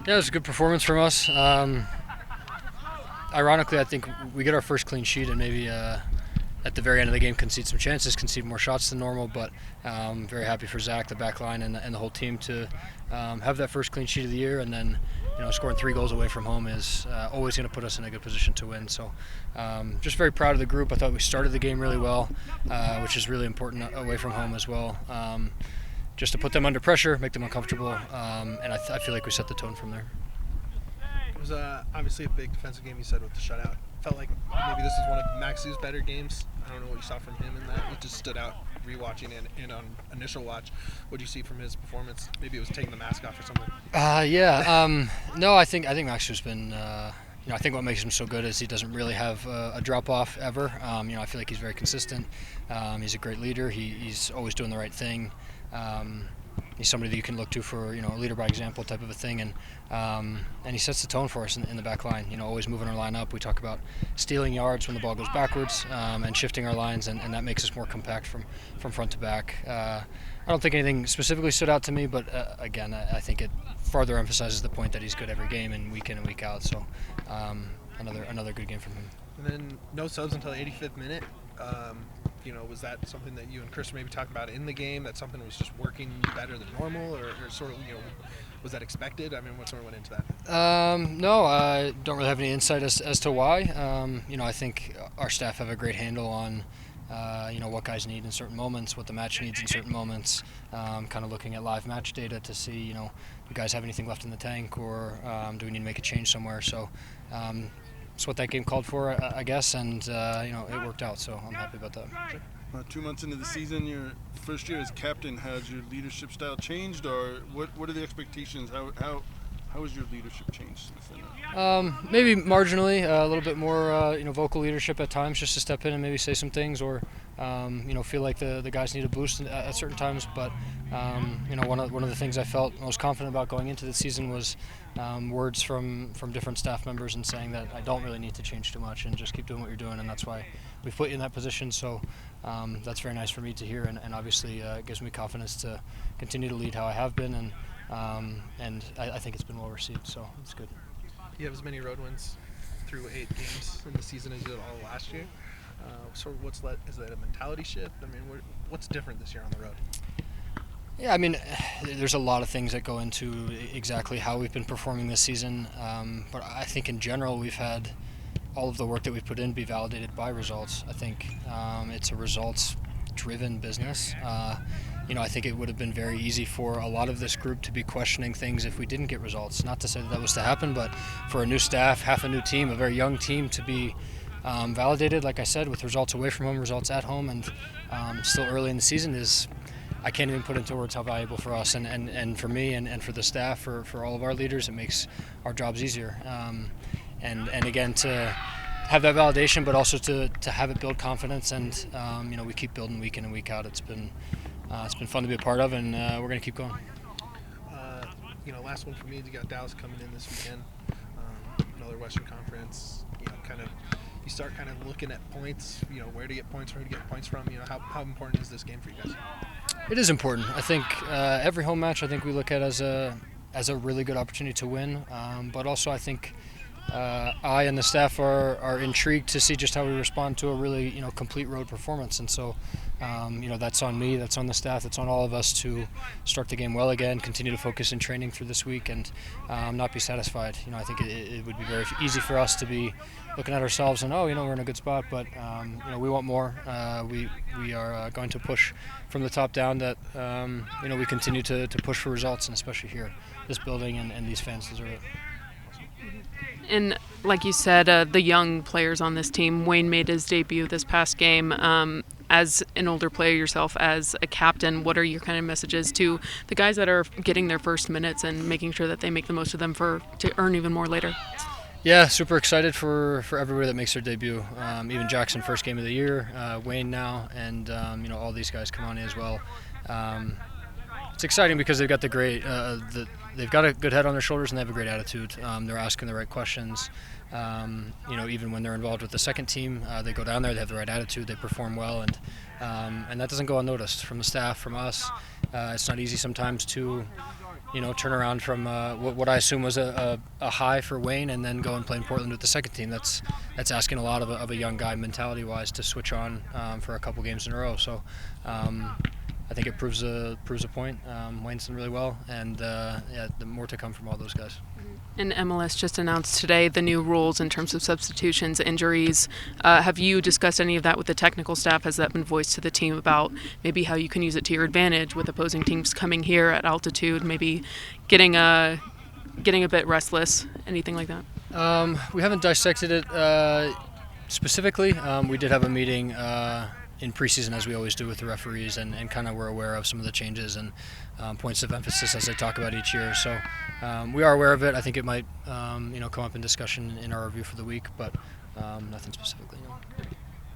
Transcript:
Yeah, it was a good performance from us. Ironically, I think we get our first clean sheet and maybe at the very end of the game concede some chances, concede more shots than normal, but very happy for Zach, the back line, and the whole team to have that first clean sheet of the year, and then scoring 3 goals away from home is always going to put us in a good position to win. So just very proud of the group. I thought we started the game really well, which is really important away from home as well. Just to put them under pressure, make them uncomfortable, and I feel like we set the tone from there. It was obviously a big defensive game, you said, with the shutout. Felt like maybe this is one of Max's better games. I don't know what you saw from him in that. It just stood out rewatching and on initial watch. What did you see from his performance? Maybe it was taking the mask off or something. No, I think Max has been. I think what makes him so good is he doesn't really have a drop off ever. I feel like he's very consistent. He's a great leader. He's always doing the right thing. He's somebody that you can look to for a leader by example type of a thing, and he sets the tone for us in the back line. Always moving our line up. We talk about stealing yards when the ball goes backwards, and shifting our lines, and that makes us more compact from front to back. I don't think anything specifically stood out to me, but again, I think it further emphasizes the point that he's good every game and week in and week out. So another good game from him. And then no subs until the 85th minute. Was that something that you and Chris maybe talked about in the game, that something was just working better than normal, or sort of, was that expected? I mean, what sort of went into that? No, I don't really have any insight as to why. I think our staff have a great handle on, what guys need in certain moments, what the match needs in certain moments, kind of looking at live match data to see, do guys have anything left in the tank, or do we need to make a change somewhere? So it's what that game called for, I guess, and it worked out, so I'm happy about that. 2 months into the season, your first year as captain, has your leadership style changed, or what are the expectations? How has your leadership changed since then? Maybe marginally, a little bit more vocal leadership at times, just to step in and maybe say some things, or feel like the guys need a boost at certain times. But one of the things I felt most confident about going into the season was words from different staff members and saying that I don't really need to change too much and just keep doing what you're doing, and that's why we've put you in that position. So that's very nice for me to hear, and obviously it gives me confidence to continue to lead how I have been, and I think it's been well received, so it's good. You have as many road wins through 8 games in the season as you did all last year. So is that a mentality shift? I mean, what's different this year on the road? Yeah, I mean, there's a lot of things that go into exactly how we've been performing this season, but I think in general we've had all of the work that we've put in be validated by results. I think it's a results-driven business. I think it would have been very easy for a lot of this group to be questioning things if we didn't get results. Not to say that was to happen, but for a new staff, half a new team, a very young team to be validated, like I said, with results away from home, results at home, and still early in the season I can't even put into words how valuable for us and for me and for the staff, for all of our leaders. It makes our jobs easier. And again, to have that validation, but also to have it build confidence, and we keep building week in and week out. It's been fun to be a part of, and we're going to keep going. Last one for me, you got Dallas coming in this weekend, another Western Conference. You start kind of looking at points, where to get points, where to get points from. How important is this game for you guys? It is important. I think every home match, I think we look at as a really good opportunity to win, but also I think I and the staff are intrigued to see just how we respond to a really complete road performance, and so that's on me, that's on the staff, that's on all of us to start the game well again, continue to focus in training through this week, and not be satisfied. I think it would be very easy for us to be looking at ourselves and we're in a good spot, but we want more. We are going to push from the top down that we continue to push for results, and especially here, this building and these fans deserve it. And like you said, the young players on this team, Wayne made his debut this past game. As an older player yourself, as a captain, what are your kind of messages to the guys that are getting their first minutes and making sure that they make the most of them to earn even more later? Yeah, super excited for everybody that makes their debut. Even Jackson, first game of the year, Wayne now, and all these guys come on in as well. It's exciting because they've got they've got a good head on their shoulders, and they have a great attitude. They're asking the right questions. Even when they're involved with the second team, they go down there, they have the right attitude, they perform well, and that doesn't go unnoticed from the staff, from us. It's not easy sometimes to turn around from what I assume was a high for Wayne, and then go and play in Portland with the second team. That's asking a lot of a young guy mentality-wise to switch on for a couple games in a row. So I think it proves a point. Wayne's done really well, and the more to come from all those guys. And MLS just announced today the new rules in terms of substitutions, injuries. Have you discussed any of that with the technical staff? Has that been voiced to the team about maybe how you can use it to your advantage with opposing teams coming here at altitude, maybe getting a bit restless, anything like that? We haven't dissected it specifically. We did have a meeting in preseason, as we always do with the referees, and kind of we're aware of some of the changes and points of emphasis as they talk about each year. So we are aware of it. I think it might come up in discussion in our review for the week, but nothing specifically. No.